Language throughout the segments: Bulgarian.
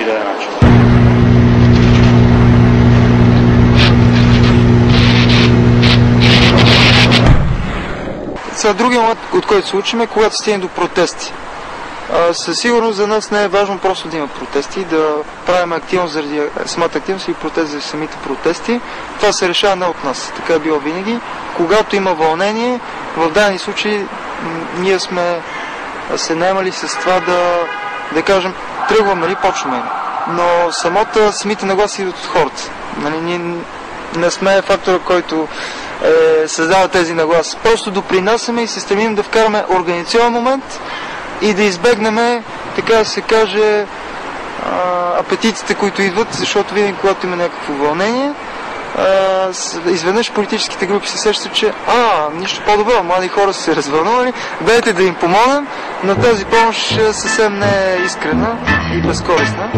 и да е начин. Сега другия момент, от който се учим, е когато стигне до протести. Със сигурност за нас не е важно просто да има протести, да правим активност заради самата активност и протест за самите протести. Това се решава не от нас. Така е било винаги. Когато има вълнение, в дадени случаи ние сме се наемали с това да кажем тръгваме ли, почваме. Но самите нагласи идват от хората. Ние не сме фактора, който създава тези нагласи. Просто допринасяме и се стремим да вкараме организационен момент и да избегнем, така да се каже, апетитите, които идват, защото винаги, когато има някакво вълнение, изведнъж политическите групи се сещат, че нищо по-добро, млади хора са се развълнували, дайте да им помогнем, но тази помощ съвсем не е искрена и безкористна.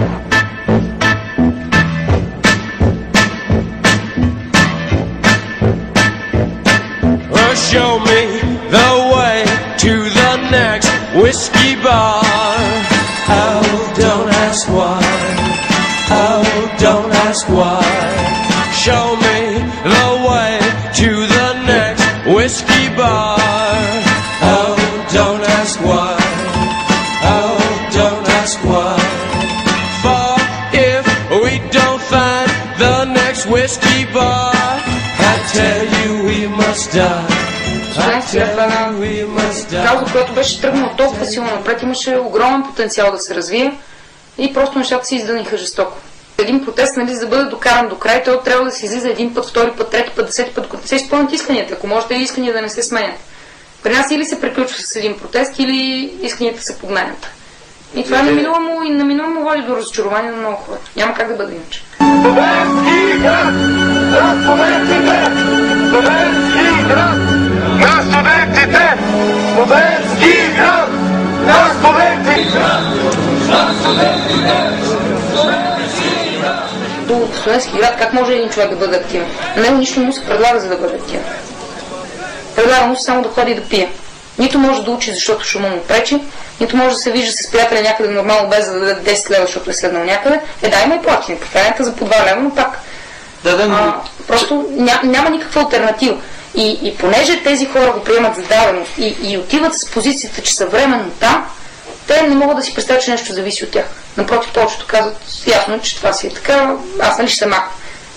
Show me the way to the next whiskey bar. Oh, don't ask why. Oh, don't ask why. Show me the way to the next whiskey bar. Oh, don't ask why. Oh, don't ask why. For if we don't find the next whiskey bar, I tell you we must die. Кауза, която беше тръгнала толкова силно напред, имаше огромен потенциал да се развие и просто нещата се издъниха жестоко. Един протест, за да бъде докаран до край, той трябва да се излиза един път, втори път, трети път, 10 път, докато не се изпълнят исканията. Ако може, искания да не се сменят. При нас или се приключва с един протест, или исканията се подменят. И това неминуемо води до разочарование на много хора. Няма как да бъде иначе. Студентски град! На студентите! Студентски град! На студентите! Студентски град! На студентите! На студентите! До студентски град как може един човек да бъде активен? На него нищо не му се предлага, за да бъде активен. Предлага му се само да ходи и да пие. Нито може да учи, защото шума му пречи, нито може да се вижда с приятеля някъде нормално, без да даде 10 лева, защото е седнал някъде. Има и платени преференция за по 2 лева, но пак. Просто няма никаква алтернатива. И понеже тези хора го приемат за даденост и отиват с позицията, че са временно там, те не могат да си представят, че нещо зависи от тях. Напротив, повечето казват ясно, че това си е така, аз нали ще се махна.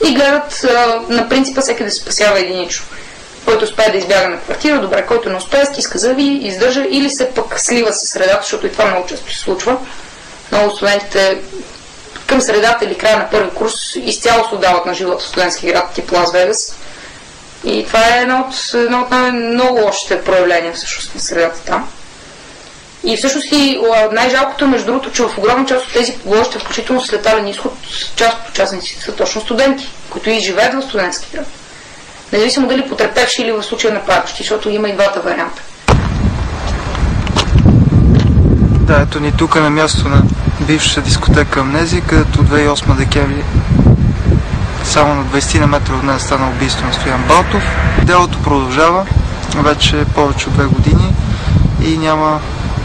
И гледат на принципа всеки да се спасява единично. Който успее да избяга на квартира, добре, който не успее, стиска зъби, издържа или се пък слива със средата, защото и това много често се случва. Много студентите към средата или края на първи курс изцяло се отдават на живота в студентски град тип Лас Вегас. И това е едно от много лошите проявления всъщност на средата там. И всъщност и най-жалкото, между другото, че в огромна част от тези положища, включително с летален изход, част от участниците са точно студенти, които и живеят в студентски град. Независимо дали потърпевши или в случая нападащи, защото има и двата варианта. Да, ето ни тук на място на бивша дискотека Амнезия, където 2008 декември само на 20 на метра от нея стана убийство на Стоян Балтов. Делото продължава вече повече от 2 години и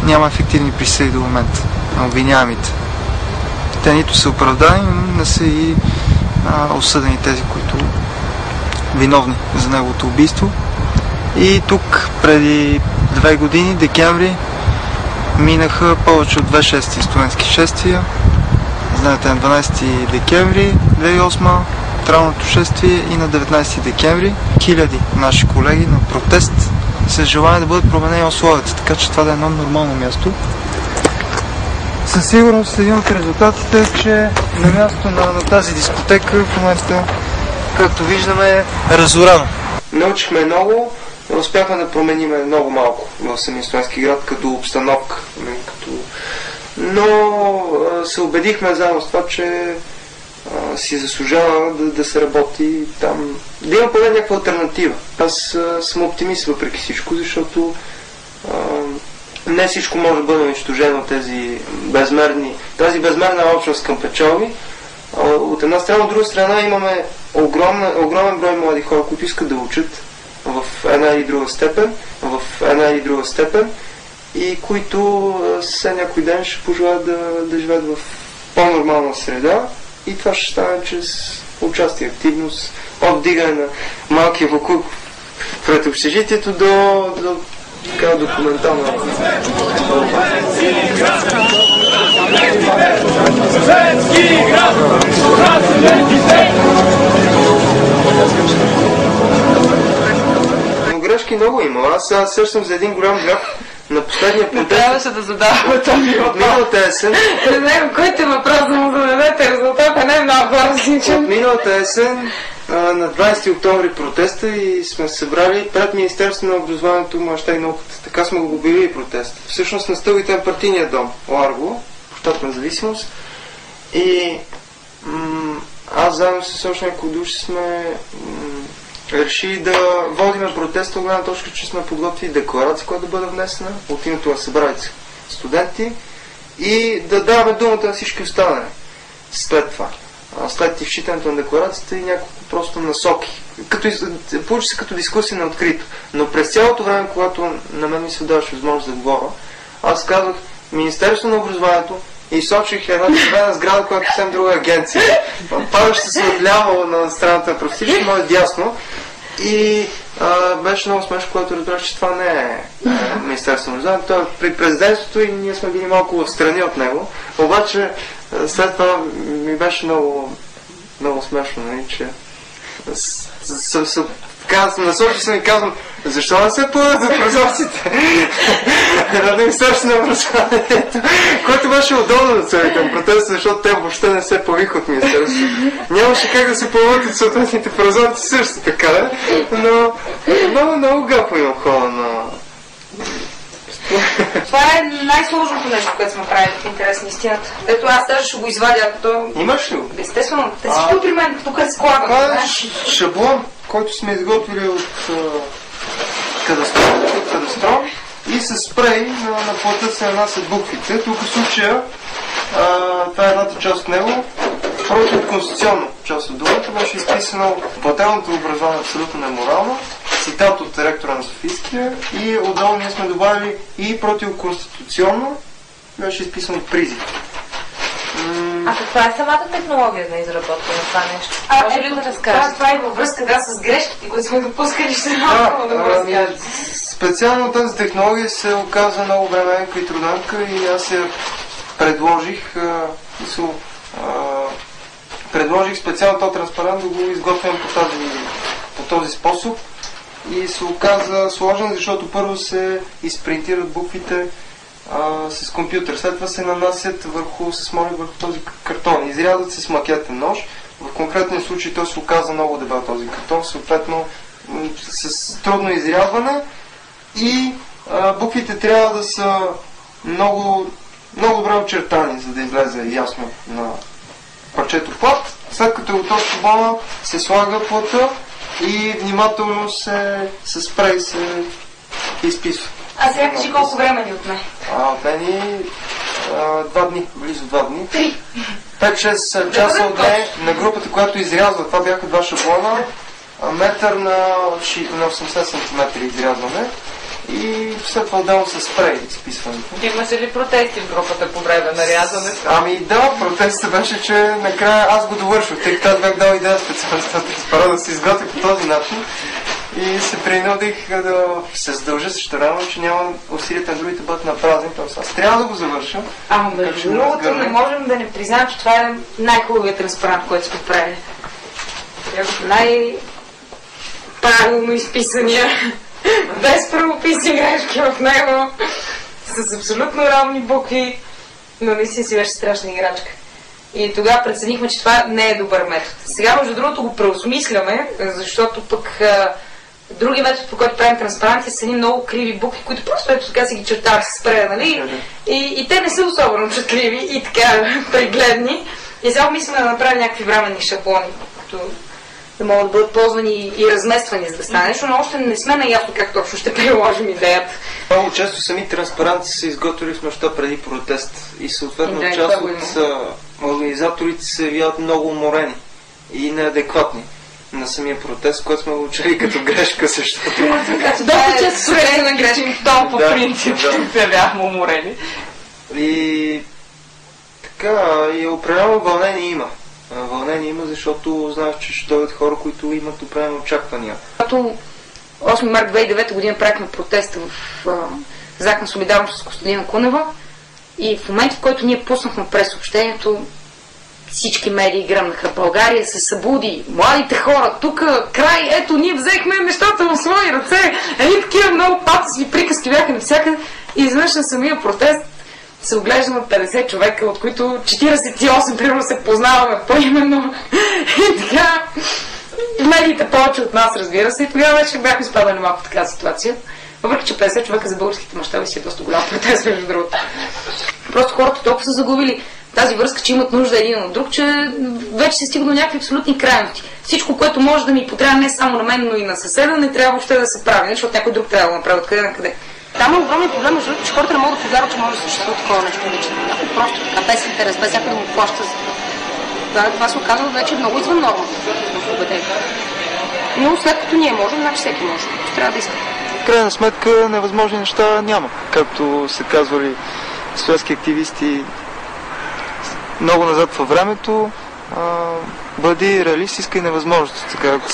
няма ефективни присъди до момента на обвиняемите. Те нито са оправдани, но не са и осъдени тези, които виновни за неговото убийство. И тук преди 2 години, декември, минаха повече от 2 студентски шествия. Знаете, на 12 декември 2008 травното шествие и на 19 декември хиляди наши колеги на протест с желание да бъдат променени условията, така че това да е едно нормално място. Със сигурност един от резултатите е, че на място на тази дискотека в момента, както виждаме, е разорано. Научихме много, успяхме да променим много малко в самия студентски град като обстановка. Но се убедихме заедно с това, че си заслужава да се работи там, да има поне някаква алтернатива. Аз съм оптимист въпреки всичко, защото не всичко може да бъде унищожено тази безмерна общност към печалби. От една страна, от друга страна имаме огромен брой млади хора, които искат да учат в една или друга степен, и които все някой ден ще пожелаят да живеят в по-нормална среда и това ще стане чрез участие, активност, от вдигане на малкия буклук пред общежитието до така документална работа. Но грешки много има. Аз сещам за един голям граф на последния протест. Не трябваше да задава този въпрос. Миналата есен. Не знам, който въпрос да му зададете, резултата не е много различен. От миналата есен на 20 октомври протеста и сме се събрали пред Министерството на образованието, младежта и науката. Така сме го обявили протест. Всъщност на стълбите на партийния дом, Ларго, щат независимост. И аз заедно с още няколко души сме решили да водиме протеста от гледна точка, че сме подготвили декларация, която да бъде внесена от името на събраните студенти и да даваме думата на всички останали след това. След изчитането на декларацията и няколко просто насоки. Получи се като дискусия на открито. Но през цялото време, когато на мен ми се даваше възможност да говоря, аз казах Министерство на образованието и сочих една червена сграда, която е съвсем друга агенция. Падаща се отляво на страната на професионалите, но е дясно. И беше много смешно, когато разбрах, че това не е Министерство на образованието. То е при президентството и ние сме били малко отстрани от него. Обаче след това ми беше много смешно, че насочи съм и казвам, защо не се появят за прозорците на Министерство на образованието, което беше удобно да се към протеста, защото те въобще не се появиха от Министерството. Нямаше как да се появят от съответните прозорци също така, но много гапо имам хора на... Това е най-сложното нещо, което сме правили в интерес на истината. Ето аз даже ще го извадя, като... Имаш ли го? Естествено, те всички при мен тук се складват. Това е шаблон, който сме изготвили от кадастрон и с спрей на плата се нанасят буквите. Тук в случая това е едната част от него. Противоконституционно част от думата беше изписано плателното образование абсолютно неморално, цитат от ректора на Софийския и отдолу ние сме добавили и противоконституционно беше изписано призив. А каква е самата технология на изработка на това нещо? Може ли да разкажеш? Това е във връзка с грешките, които сме допускали, ще малко да го разкажа. Специално тази технология се оказа много временка и трудненка и аз я предложих специално този транспарант да го изготвям по този способ и се оказа сложен, защото първо се изпринтират буквите с компютър, след това се нанасят с моли върху този картон, изрязват се с макетен нож. В конкретния случай той се оказа много дебел този картон, съответно с трудно изрязване и буквите трябва да са много добре очертани, за да излезе ясно на парчето плат. След като е готов шаблона, се слага плата и внимателно с спрей се изписва. А сега кажи колко време ни отне? Отне ни 2 дни, близо 2 дни. 5-6 часа отне на групата, която изрязва. Това бяха 2 шаблона, метър на 80 см изрязване. И след това отделно с спрей изписването. Имаше ли протести в групата по време на рязането? Ами да, протестът беше, че накрая аз го довършвах, тъй като аз бях дал идея специално да се изготвя по този начин и се принудих да се задължа също рано, че няма усилията на другите бъдат на празни, т.е. аз трябва да го завърша. Ама между другото не можем да не признаем, че това е най-хубавият транспарант, който сме правили. Най-правилно изписания, без правописни грешки в него, с абсолютно равни букви, но наистина си беше страшна играчка. И тогава преценихме, че това не е добър метод. Сега, между другото, го преосмисляме, защото пък други метод, по който правим транспаранти, са едни много криви букви, които просто ето така си ги чертаваш с спрея, нали? И те не са особено четливи и така прегледни. И сега мислим да направим някакви временни шаблони, които да могат да бъдат ползвани и размествани, за да стане нещо, но още не сме наясно как точно ще приложим идеята. Много често сами транспаранти са изготвили в нощта преди протест и съответно част от организаторите се явяват много уморени и неадекватни на самия протест, който сме го учили като грешка също. Доста често среща на грешки, то по принцип се бяхме уморени. И Така, и определено вълнение има. Вълнение има, защото знаеш, че ще дойдат хора, които имат определено очаквания. Когато 8 март 2009 година правихме протеста в знак на солидарност с Костадина Кунева и в момента, в който ние пуснахме през съобщението, всички медии гръмнаха. България се събуди, младите хора, тук край, ето ние взехме нещата в свои ръце. Такива много патосни приказки бяха навсякъде. И изведнъж на самия протест се оглеждаме 50 човека, от които 48 примерно се познаваме поименно. И така, медиите повече от нас, разбира се, и тогава вече бяхме изпадали малко в такава ситуация. Въпреки че 50 човека за българските мащаби си е доста голям протест, между другото. Просто хората толкова са загубили тази връзка, че имат нужда един от друг, че вече се стига до някакви абсолютни крайности. Всичко, което може да ми потрябва не само на мен, но и на съседа, не трябва въобще да се прави, защото някой друг трябва да направи откъде на къде. Там е огромен проблем, между другото, че хората не могат да повярват, че може да съществува такова нещо вече. Просто така, без интерес, без някой да му плаща. Това се оказва вече много извън нормата в поведението. Но след като ние можем, значи всеки може. Трябва да иска. В крайна сметка невъзможни неща няма. Както са казвали съветски активисти много назад във времето, бъди реалист, искай невъзможност. Така, ако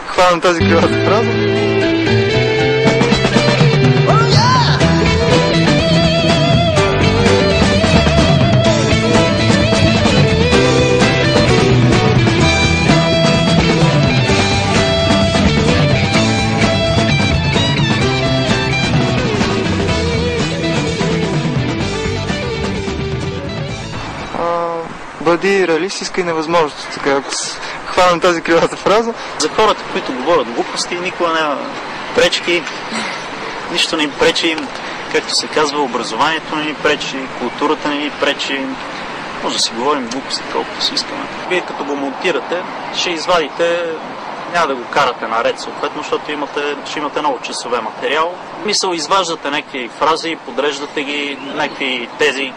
хванем тази кривата фраза. Бъди реалист, искай невъзможност. Така, ако хванем тази кривата фраза. За хората, които говорят глупости, никога няма пречки, нищо не им пречи, както се казва, образованието не ни пречи, културата не ни пречи. Може да си говорим глупости колкото си искаме. Вие като го монтирате, ще извадите, няма да го карате наред съответно, защото ще имате много часове материал. Мисъл, изваждате някакви фрази, подреждате ги, някакви тези,